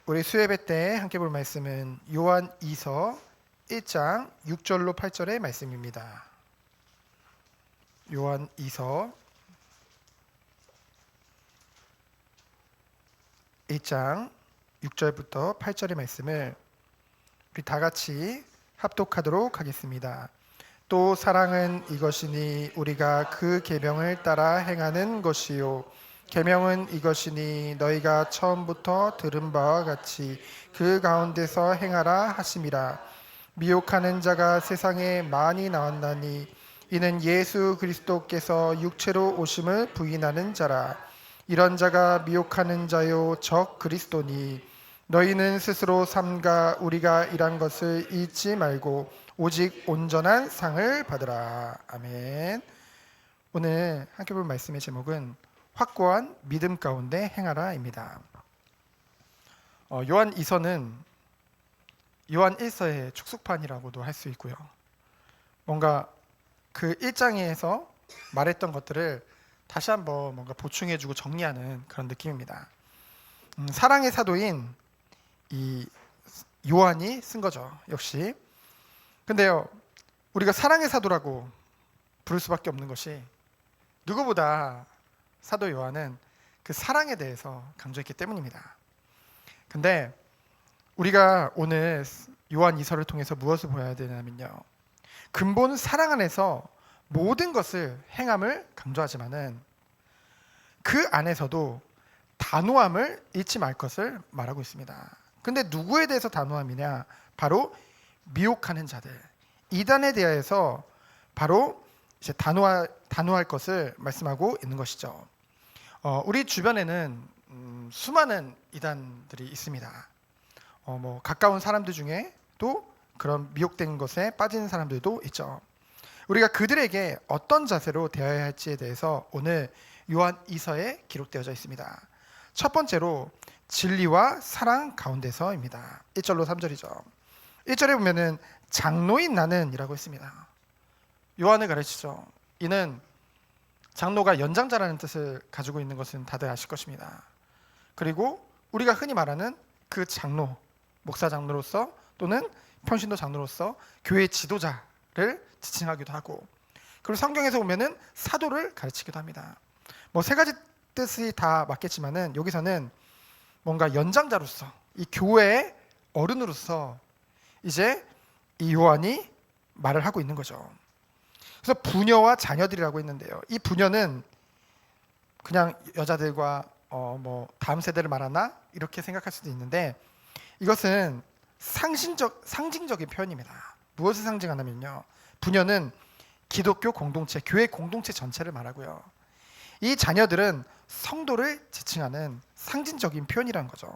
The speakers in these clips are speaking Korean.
우리 수예배 때 함께 볼 말씀은 요한 2서 1장 6절로 8절의 말씀입니다. 요한 2서 1장 6절부터 8절의 말씀을 우리 다 같이 합독하도록 하겠습니다. 또 사랑은 이것이니 우리가 그 계명을 따라 행하는 것이요 계명은 이것이니 너희가 처음부터 들은 바와 같이 그 가운데서 행하라 하심이라. 미혹하는 자가 세상에 많이 나왔나니 이는 예수 그리스도께서 육체로 오심을 부인하는 자라. 이런 자가 미혹하는 자요 적 그리스도니 너희는 스스로 삼가 우리가 일한 것을 잊지 말고 오직 온전한 상을 받으라. 아멘. 오늘 함께 볼 말씀의 제목은 확고한 믿음 가운데 행하라입니다. 요한 2서는 요한 1서의 축소판이라고도 할 수 있고요. 뭔가 그 1장에서 말했던 것들을 다시 한번 뭔가 보충해주고 정리하는 그런 느낌입니다. 사랑의 사도인 이 요한이 쓴 거죠. 역시. 근데요, 우리가 사랑의 사도라고 부를 수밖에 없는 것이 누구보다 사도 요한은 그 사랑에 대해서 강조했기 때문입니다. 근데 우리가 오늘 요한 2서를 통해서 무엇을 보아야 되냐면요, 근본 사랑 안에서 모든 것을 행함을 강조하지만은 그 안에서도 단호함을 잃지 말 것을 말하고 있습니다. 근데 누구에 대해서 단호함이냐? 바로 미혹하는 자들, 이단에 대해서 바로 이제 단호할 것을 말씀하고 있는 것이죠. 우리 주변에는 수많은 이단들이 있습니다. 뭐 가까운 사람들 중에 또 그런 미혹된 것에 빠지는 사람들도 있죠. 우리가 그들에게 어떤 자세로 대해야 할지에 대해서 오늘 요한 2서에 기록되어져 있습니다. 첫 번째로 진리와 사랑 가운데서입니다. 1절로 3절이죠. 1절에 보면은 장로인 나는 이라고 했습니다. 요한을 가르치죠. 이는 장로가 연장자라는 뜻을 가지고 있는 것은 다들 아실 것입니다. 그리고 우리가 흔히 말하는 그 장로, 목사 장로로서 또는 평신도 장로로서 교회 지도자를 지칭하기도 하고, 그리고 성경에서 보면은 사도를 가르치기도 합니다. 뭐 세 가지 뜻이 다 맞겠지만은 여기서는 뭔가 연장자로서 이 교회의 어른으로서 이제 이 요한이 말을 하고 있는 거죠. 그래서 부녀와 자녀들이라고 했는데요, 이 부녀는 그냥 여자들과 뭐 다음 세대를 말하나 이렇게 생각할 수도 있는데, 이것은 상징적인 표현입니다. 무엇을 상징하냐면요, 부녀는 기독교 공동체, 교회 공동체 전체를 말하고요, 이 자녀들은 성도를 지칭하는 상징적인 표현이라는 거죠.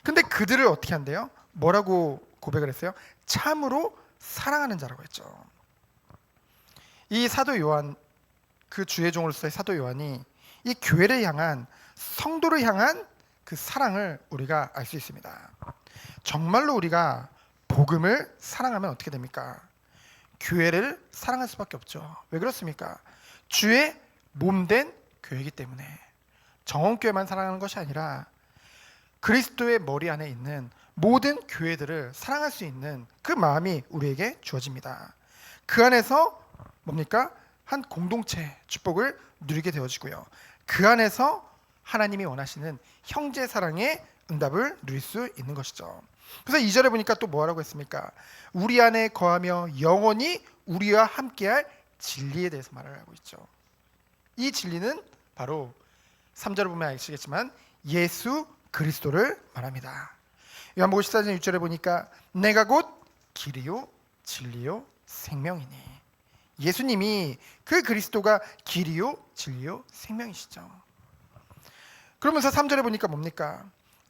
근데 그들을 어떻게 한대요? 뭐라고 고백을 했어요? 참으로 사랑하는 자라고 했죠. 이 사도 요한, 그 주의 종으로서의 사도 요한이 이 교회를 향한, 성도를 향한 그 사랑을 우리가 알 수 있습니다. 정말로 우리가 복음을 사랑하면 어떻게 됩니까? 교회를 사랑할 수밖에 없죠. 왜 그렇습니까? 주의 몸된 교회이기 때문에. 정원교회만 사랑하는 것이 아니라 그리스도의 머리 안에 있는 모든 교회들을 사랑할 수 있는 그 마음이 우리에게 주어집니다. 그 안에서 뭡니까? 한 공동체 축복을 누리게 되어지고요, 그 안에서 하나님이 원하시는 형제 사랑의 응답을 누릴 수 있는 것이죠. 그래서 2절에 보니까 또 뭐라고 했습니까? 우리 안에 거하며 영원히 우리와 함께할 진리에 대해서 말을 하고 있죠. 이 진리는 바로 3절을 보면 아시겠지만 예수 그리스도를 말합니다. 요한복음 14장 6절에 보니까 내가 곧 길이요 진리요 생명이니, 예수님이 그 그리스도가 길이요 진리요 생명이시죠. 그러면서 3절에 보니까 뭡니까?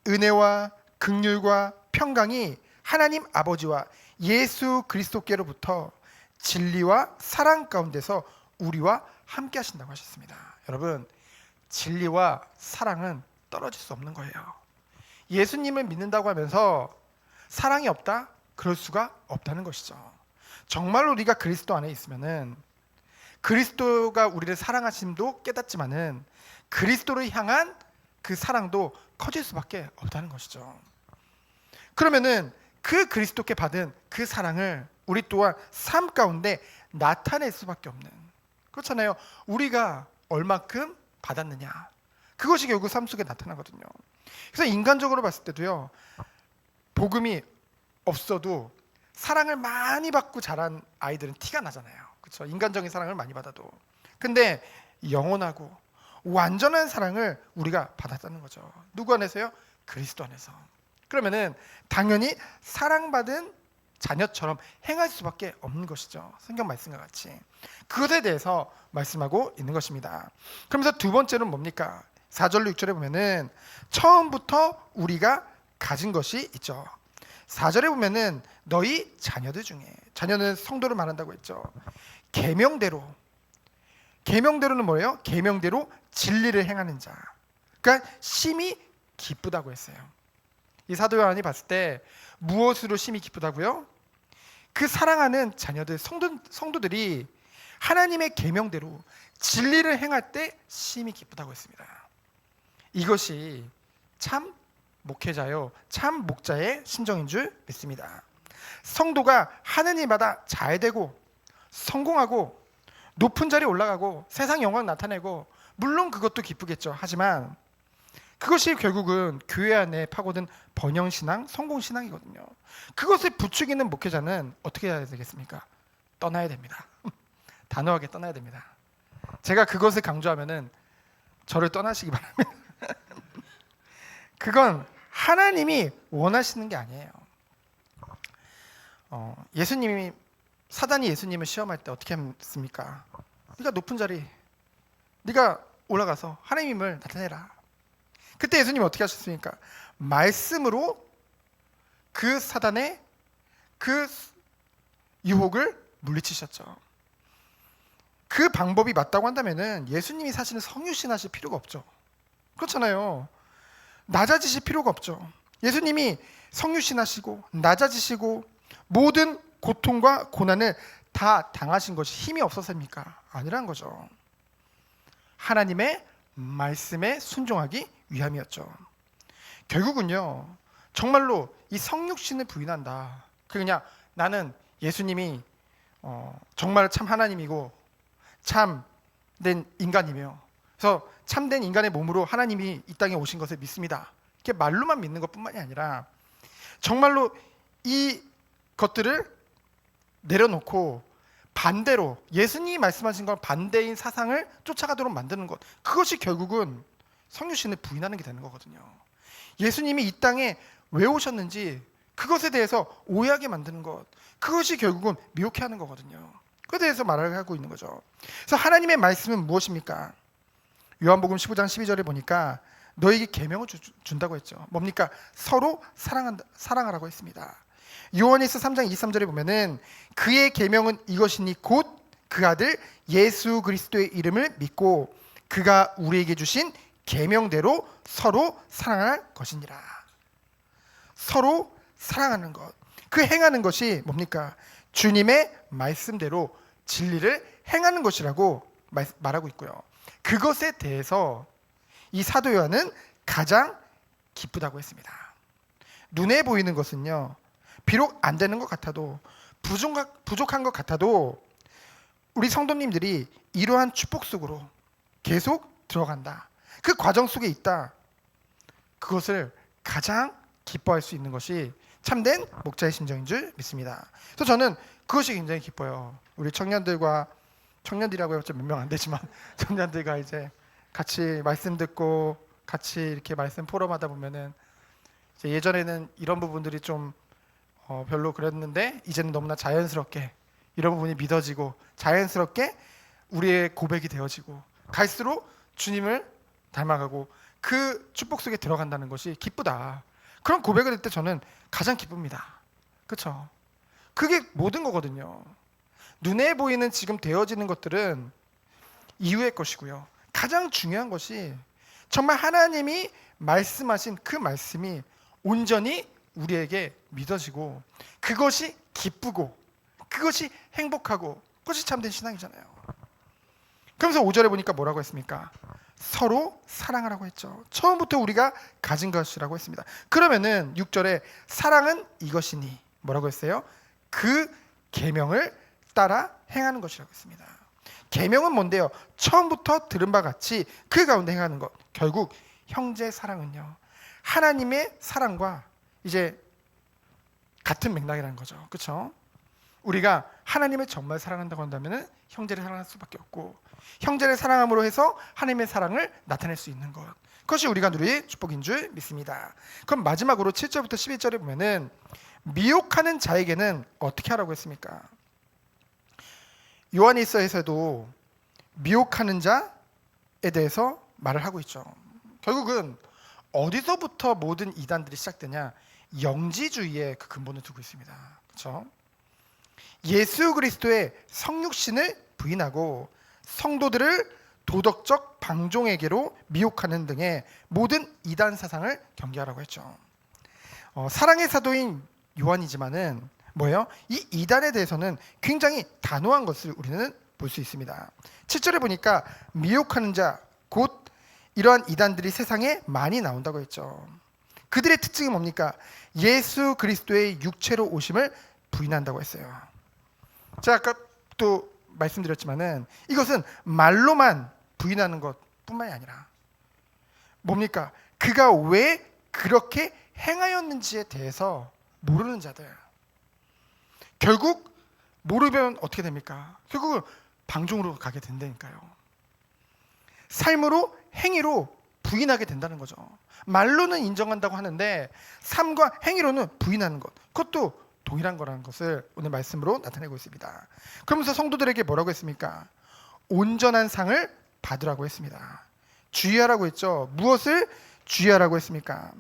은혜와 긍휼과 평강이 하나님 아버지와 예수 그리스도께로부터 진리와 사랑 가운데서 우리와 함께 하신다고 하셨습니다. 여러분, 진리와 사랑은 떨어질 수 없는 거예요. 예수님을 믿는다고 하면서 사랑이 없다? 그럴 수가 없다는 것이죠. 정말로 우리가 그리스도 안에 있으면은 그리스도가 우리를 사랑하심도 깨닫지만은 그리스도를 향한 그 사랑도 커질 수밖에 없다는 것이죠. 그러면은 그 그리스도께 받은 그 사랑을 우리 또한 삶 가운데 나타낼 수밖에 없는, 그렇잖아요. 우리가 얼마큼 받았느냐, 그것이 결국 삶 속에 나타나거든요. 그래서 인간적으로 봤을 때도요, 복음이 없어도 사랑을 많이 받고 자란 아이들은 티가 나잖아요. 그렇죠? 인간적인 사랑을 많이 받아도. 근데 영원하고 완전한 사랑을 우리가 받았다는 거죠. 누구 안에서요? 그리스도 안에서. 그러면은 당연히 사랑받은 자녀처럼 행할 수밖에 없는 것이죠. 성경 말씀과 같이. 그것에 대해서 말씀하고 있는 것입니다. 그러면서 두 번째는 뭡니까? 4절로 6절에 보면은 처음부터 우리가 가진 것이 있죠. 4절에 보면은 너희 자녀들 중에, 자녀는 성도를 말한다고 했죠. 계명대로는 뭐예요? 계명대로 진리를 행하는 자. 그러니까 심히 기쁘다고 했어요. 이 사도 요한이 봤을 때 무엇으로 심히 기쁘다고요? 그 사랑하는 자녀들, 성도들이 하나님의 계명대로 진리를 행할 때 심히 기쁘다고 했습니다. 이것이 참 목회자요, 참 목자의 심정인 줄 믿습니다. 성도가 하느님마다 잘되고 성공하고 높은 자리에 올라가고 세상 영광 나타내고, 물론 그것도 기쁘겠죠. 하지만 그것이 결국은 교회 안에 파고든 번영신앙, 성공신앙이거든요. 그것을 부추기는 목회자는 어떻게 해야 되겠습니까? 떠나야 됩니다. 단호하게 떠나야 됩니다. 제가 그것을 강조하면은 저를 떠나시기 바랍니다. 그건 하나님이 원하시는 게 아니에요. 예수님이, 사단이 예수님을 시험할 때 어떻게 했습니까? 네가 높은 자리, 네가 올라가서 하나님을 나타내라. 그때 예수님이 어떻게 하셨습니까? 말씀으로 그 사단의 그 유혹을 물리치셨죠. 그 방법이 맞다고 한다면은 예수님이 사실은 성육신하실 필요가 없죠. 그렇잖아요. 낮아지실 필요가 없죠. 예수님이 성육신하시고 낮아지시고 모든 고통과 고난을 다 당하신 것이 힘이 없어서입니까? 아니란 거죠. 하나님의 말씀에 순종하기 위함이었죠. 결국은요, 정말로 이 성육신을 부인한다, 그냥 나는 예수님이 정말 참 하나님이고 참된 인간이며, 그래서 참된 인간의 몸으로 하나님이 이 땅에 오신 것을 믿습니다, 이렇게 말로만 믿는 것뿐만이 아니라 정말로 이 것들을 내려놓고 반대로 예수님이 말씀하신 건 반대인 사상을 쫓아가도록 만드는 것, 그것이 결국은 성육신을 부인하는 게 되는 거거든요. 예수님이 이 땅에 왜 오셨는지 그것에 대해서 오해하게 만드는 것, 그것이 결국은 미혹해 하는 거거든요. 그에 대해서 말을 하고 있는 거죠. 그래서 하나님의 말씀은 무엇입니까? 요한복음 15장 12절에 보니까 너에게 계명을 준다고 했죠. 뭡니까? 서로 사랑하라고 했습니다. 요한일서 3장 23절에 보면은 그의 계명은 이것이니 곧 그 아들 예수 그리스도의 이름을 믿고 그가 우리에게 주신 계명대로 서로 사랑할 것이니라. 서로 사랑하는 것, 그 행하는 것이 뭡니까? 주님의 말씀대로 진리를 행하는 것이라고 말하고 있고요. 그것에 대해서 이 사도 요한은 가장 기쁘다고 했습니다. 눈에 보이는 것은요, 비록 안 되는 것 같아도, 부족한 것 같아도 우리 성도님들이 이러한 축복 속으로 계속 들어간다, 그 과정 속에 있다, 그것을 가장 기뻐할 수 있는 것이 참된 목자의 심정인 줄 믿습니다. 그래서 저는 그것이 굉장히 기뻐요. 우리 청년들이라고 해봤자 몇 명 안 되지만 청년들과 이제 같이 말씀 듣고 같이 이렇게 말씀 포럼하다 보면은, 이제 예전에는 이런 부분들이 좀 별로 그랬는데 이제는 너무나 자연스럽게 이런 부분이 믿어지고 자연스럽게 우리의 고백이 되어지고 갈수록 주님을 닮아가고 그 축복 속에 들어간다는 것이 기쁘다. 그런 고백을 할 때 저는 가장 기쁩니다. 그렇죠? 그게 모든 거거든요. 눈에 보이는 지금 되어지는 것들은 이후의 것이고요. 가장 중요한 것이 정말 하나님이 말씀하신 그 말씀이 온전히 우리에게 믿어지고 그것이 기쁘고 그것이 행복하고 그것이 참된 신앙이잖아요. 그러면서 5절에 보니까 뭐라고 했습니까? 서로 사랑하라고 했죠. 처음부터 우리가 가진 것이라고 했습니다. 그러면은 6절에 사랑은 이것이니 뭐라고 했어요? 그 계명을 따라 행하는 것이라고 했습니다. 계명은 뭔데요? 처음부터 들은 바 같이 그 가운데 행하는 것. 결국 형제 사랑은요, 하나님의 사랑과 이제 같은 맥락이라는 거죠. 그렇죠? 우리가 하나님을 정말 사랑한다고 한다면 형제를 사랑할 수밖에 없고, 형제를 사랑함으로 해서 하나님의 사랑을 나타낼 수 있는 것, 그것이 우리가 누릴 축복인 줄 믿습니다. 그럼 마지막으로 7절부터 11절에 보면은 미혹하는 자에게는 어떻게 하라고 했습니까? 요한일서에서도 미혹하는 자에 대해서 말을 하고 있죠. 결국은 어디서부터 모든 이단들이 시작되냐? 영지주의의 그 근본을 두고 있습니다. 그렇죠? 예수 그리스도의 성육신을 부인하고 성도들을 도덕적 방종에게로 미혹하는 등의 모든 이단 사상을 경계하라고 했죠. 사랑의 사도인 요한이지만은 뭐예요? 이 이단에 대해서는 굉장히 단호한 것을 우리는 볼 수 있습니다. 7절에 보니까 미혹하는 자, 곧 이러한 이단들이 세상에 많이 나온다고 했죠. 그들의 특징이 뭡니까? 예수 그리스도의 육체로 오심을 부인한다고 했어요. 제가 아까 또 말씀드렸지만은 이것은 말로만 부인하는 것뿐만이 아니라 뭡니까? 그가 왜 그렇게 행하였는지에 대해서 모르는 자들, 결국 모르면 어떻게 됩니까? 결국은 방종으로 가게 된다니까요. 삶으로, 행위로 부인하게 된다는 거죠. 말로는 인정한다고 하는데 삶과 행위로는 부인하는 것, 그것도 동일한 거라는 것을 오늘 말씀으로 나타내고 있습니다. 그러면서 성도들에게 뭐라고 했습니까? 온전한 상을 받으라고 했습니다. 주의하라고 했죠. 무엇을 주의하라고 했습니까?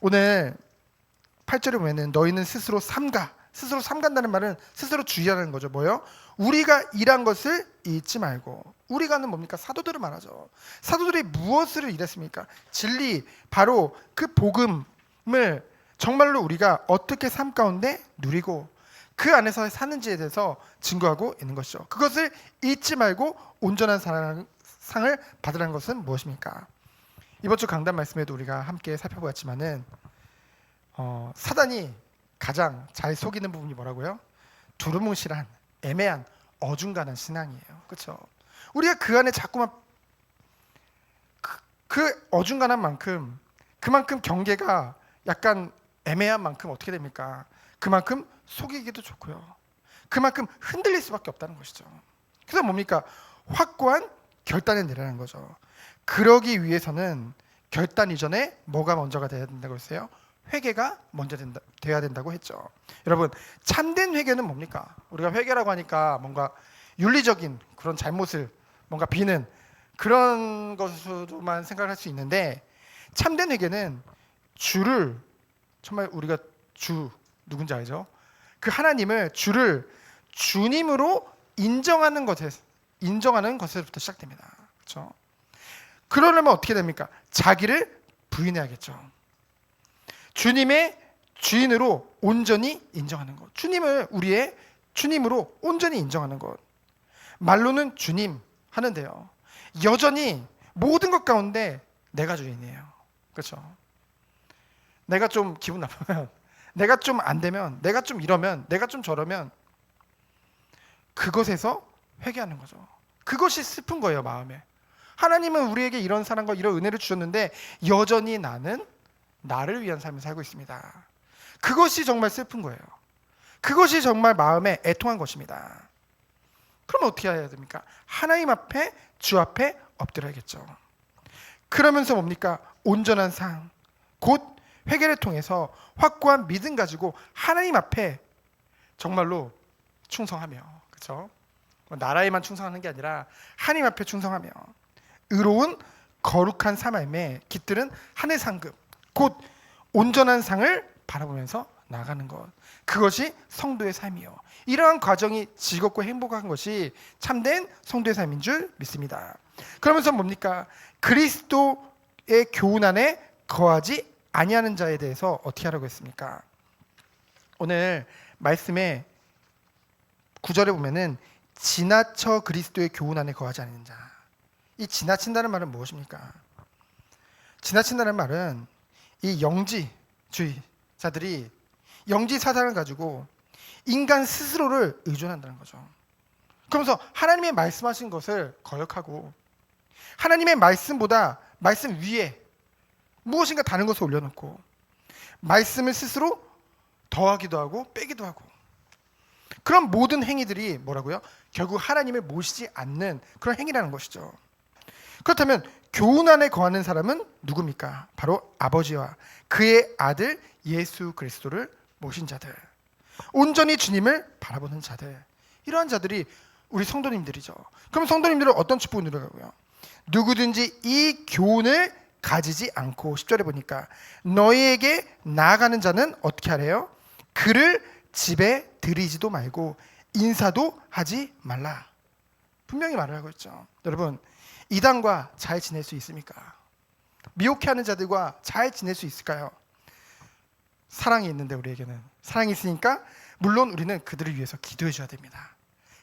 오늘 8절에 보면 너희는 스스로 삼가, 스스로 삼간다는 말은 스스로 주의하는 거죠. 뭐요? 우리가 일한 것을 잊지 말고. 우리가는 뭡니까? 사도들을 말하죠. 사도들이 무엇을 일했습니까? 진리, 바로 그 복음을 정말로 우리가 어떻게 삶 가운데 누리고 그 안에서 사는지에 대해서 증거하고 있는 것이죠. 그것을 잊지 말고 온전한 상을 받으라는 것은 무엇입니까? 이번 주 강단 말씀에도 우리가 함께 살펴보았지만은 사단이 가장 잘 속이는 부분이 뭐라고요? 두루뭉실한, 애매한, 어중간한 신앙이에요. 그렇죠? 우리가 그 안에 자꾸만 그 어중간한 만큼, 그만큼 경계가 약간 애매한 만큼 어떻게 됩니까? 그만큼 속이기도 좋고요. 그만큼 흔들릴 수밖에 없다는 것이죠. 그래서 뭡니까? 확고한 결단을 내라는 거죠. 그러기 위해서는 결단 이전에 뭐가 먼저가 돼야 된다고 했어요? 회개가 먼저 돼야 된다고 했죠. 여러분, 참된 회개는 뭡니까? 우리가 회개라고 하니까 뭔가 윤리적인 그런 잘못을 뭔가 비는 그런 것으로만 생각할 수 있는데, 참된 회개는 주를, 정말 우리가 주 누군지 알죠? 그 하나님을, 주를 주님으로 인정하는 것에서부터 시작됩니다. 그렇죠? 그러려면 어떻게 됩니까? 자기를 부인해야겠죠. 주님의 주인으로 온전히 인정하는 것, 주님을 우리의 주님으로 온전히 인정하는 것. 말로는 주님 하는데요, 여전히 모든 것 가운데 내가 주인이에요. 그렇죠? 내가 좀 기분 나쁘면, 내가 좀 안 되면, 내가 좀 이러면, 내가 좀 저러면 그것에서 회개하는 거죠. 그것이 슬픈 거예요, 마음에. 하나님은 우리에게 이런 사랑과 이런 은혜를 주셨는데 여전히 나는 나를 위한 삶을 살고 있습니다. 그것이 정말 슬픈 거예요. 그것이 정말 마음에 애통한 것입니다. 그럼 어떻게 해야 됩니까? 하나님 앞에, 주 앞에 엎드려야겠죠. 그러면서 뭡니까? 온전한 상, 곧 회개를 통해서 확고한 믿음 가지고 하나님 앞에 정말로 충성하며, 그렇죠? 나라에만 충성하는 게 아니라 하나님 앞에 충성하며 의로운 거룩한 삶에 깃들은 하늘 상급, 곧 온전한 상을 바라보면서 나아가는 것, 그것이 성도의 삶이요. 이러한 과정이 즐겁고 행복한 것이 참된 성도의 삶인 줄 믿습니다. 그러면서 뭡니까? 그리스도의 교훈 안에 거하지 아니하는 자에 대해서 어떻게 하라고 했습니까? 오늘 말씀의 9절에 보면은 지나쳐 그리스도의 교훈 안에 거하지 않는 자, 이 지나친다는 말은 무엇입니까? 지나친다는 말은 이 영지주의자들이 영지 사상을 가지고 인간 스스로를 의존한다는 거죠. 그러면서 하나님의 말씀하신 것을 거역하고 하나님의 말씀보다 말씀 위에 무엇인가 다른 것을 올려놓고 말씀을 스스로 더하기도 하고 빼기도 하고 그런 모든 행위들이 뭐라고요? 결국 하나님을 모시지 않는 그런 행위라는 것이죠. 그렇다면 교훈 안에 거하는 사람은 누굽니까? 바로 아버지와 그의 아들 예수 그리스도를 모신 자들, 온전히 주님을 바라보는 자들, 이러한 자들이 우리 성도님들이죠. 그럼 성도님들은 어떤 축복을 누려가고요? 누구든지 이 교훈을 가지지 않고 10절에 보니까 너희에게 나아가는 자는 어떻게 하래요? 그를 집에 들이지도 말고 인사도 하지 말라. 분명히 말을 하고 있죠. 여러분, 이단과 잘 지낼 수 있습니까? 미혹해하는 자들과 잘 지낼 수 있을까요? 사랑이 있는데 우리에게는 사랑이 있으니까 물론 우리는 그들을 위해서 기도해 줘야 됩니다.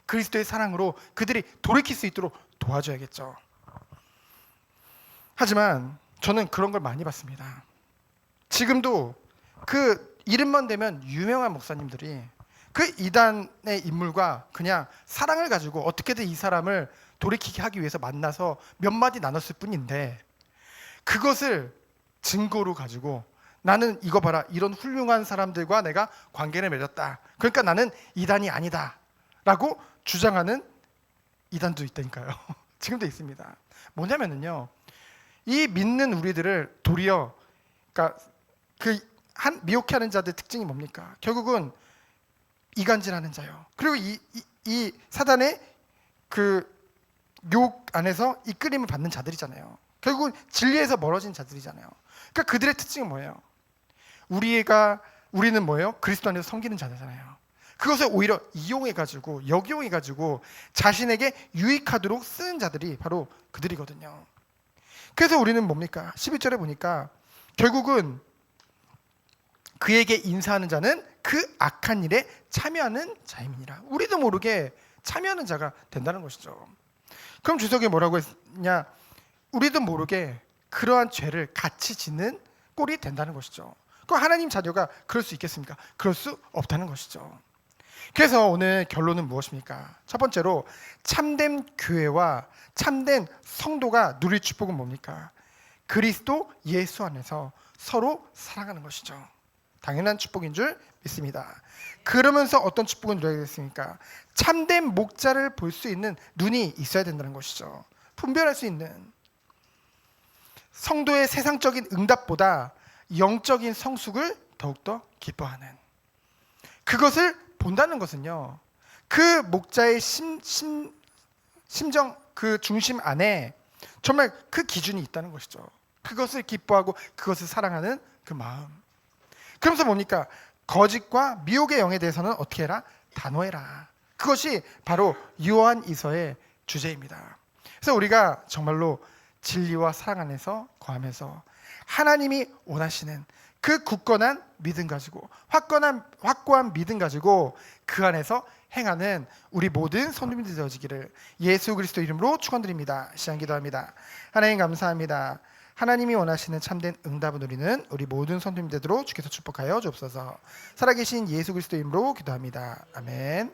그리스도의 사랑으로 그들이 돌이킬 수 있도록 도와줘야겠죠. 하지만 저는 그런 걸 많이 봤습니다. 지금도 그 이름만 대면 유명한 목사님들이 그 이단의 인물과 그냥 사랑을 가지고 어떻게든 이 사람을 돌이키게 하기 위해서 만나서 몇 마디 나눴을 뿐인데 그것을 증거로 가지고 나는 이거 봐라, 이런 훌륭한 사람들과 내가 관계를 맺었다, 그러니까 나는 이단이 아니다 라고 주장하는 이단도 있다니까요. 지금도 있습니다. 뭐냐면요, 이 믿는 우리들을 도리어 그러니까 그 한 미혹해하는 자들 특징이 뭡니까? 결국은 이간질하는 자요. 그리고 이 사단의 그 유혹 안에서 이끌림을 받는 자들이잖아요. 결국은 진리에서 멀어진 자들이잖아요. 그러니까 그들의 특징은 뭐예요? 우리는 뭐예요? 그리스도 안에서 섬기는 자들이잖아요. 그것을 오히려 이용해가지고 역이용해가지고 자신에게 유익하도록 쓰는 자들이 바로 그들이거든요. 그래서 우리는 뭡니까? 11절에 보니까 결국은 그에게 인사하는 자는 그 악한 일에 참여하는 자임이니라. 우리도 모르게 참여하는 자가 된다는 것이죠. 그럼 주석이 뭐라고 했냐? 우리도 모르게 그러한 죄를 같이 짓는 꼴이 된다는 것이죠. 그럼 하나님 자녀가 그럴 수 있겠습니까? 그럴 수 없다는 것이죠. 그래서 오늘 결론은 무엇입니까? 첫 번째로 참된 교회와 참된 성도가 누릴 축복은 뭡니까? 그리스도 예수 안에서 서로 사랑하는 것이죠. 당연한 축복인 줄 믿습니다. 그러면서 어떤 축복을 누려야겠습니까? 참된 목자를 볼 수 있는 눈이 있어야 된다는 것이죠. 분별할 수 있는. 성도의 세상적인 응답보다 영적인 성숙을 더욱더 기뻐하는, 그것을 본다는 것은요, 그 목자의 심정, 그 중심 안에 정말 그 기준이 있다는 것이죠. 그것을 기뻐하고 그것을 사랑하는 그 마음. 그러면서 뭡니까? 거짓과 미혹의 영에 대해서는 어떻게 해라? 단호해라. 그것이 바로 요한 이서의 주제입니다. 그래서 우리가 정말로 진리와 사랑 안에서 거하면서 하나님이 원하시는 그 굳건한 믿음 가지고 확고한 믿음 가지고 그 안에서 행하는 우리 모든 성도님들 되어지기를 예수 그리스도 이름으로 축원드립니다. 시간 기도합니다. 하나님 감사합니다. 하나님이 원하시는 참된 응답을 누리는 우리 모든 성도님들 되도록 주께서 축복하여 주옵소서. 살아계신 예수 그리스도 이름으로 기도합니다. 아멘.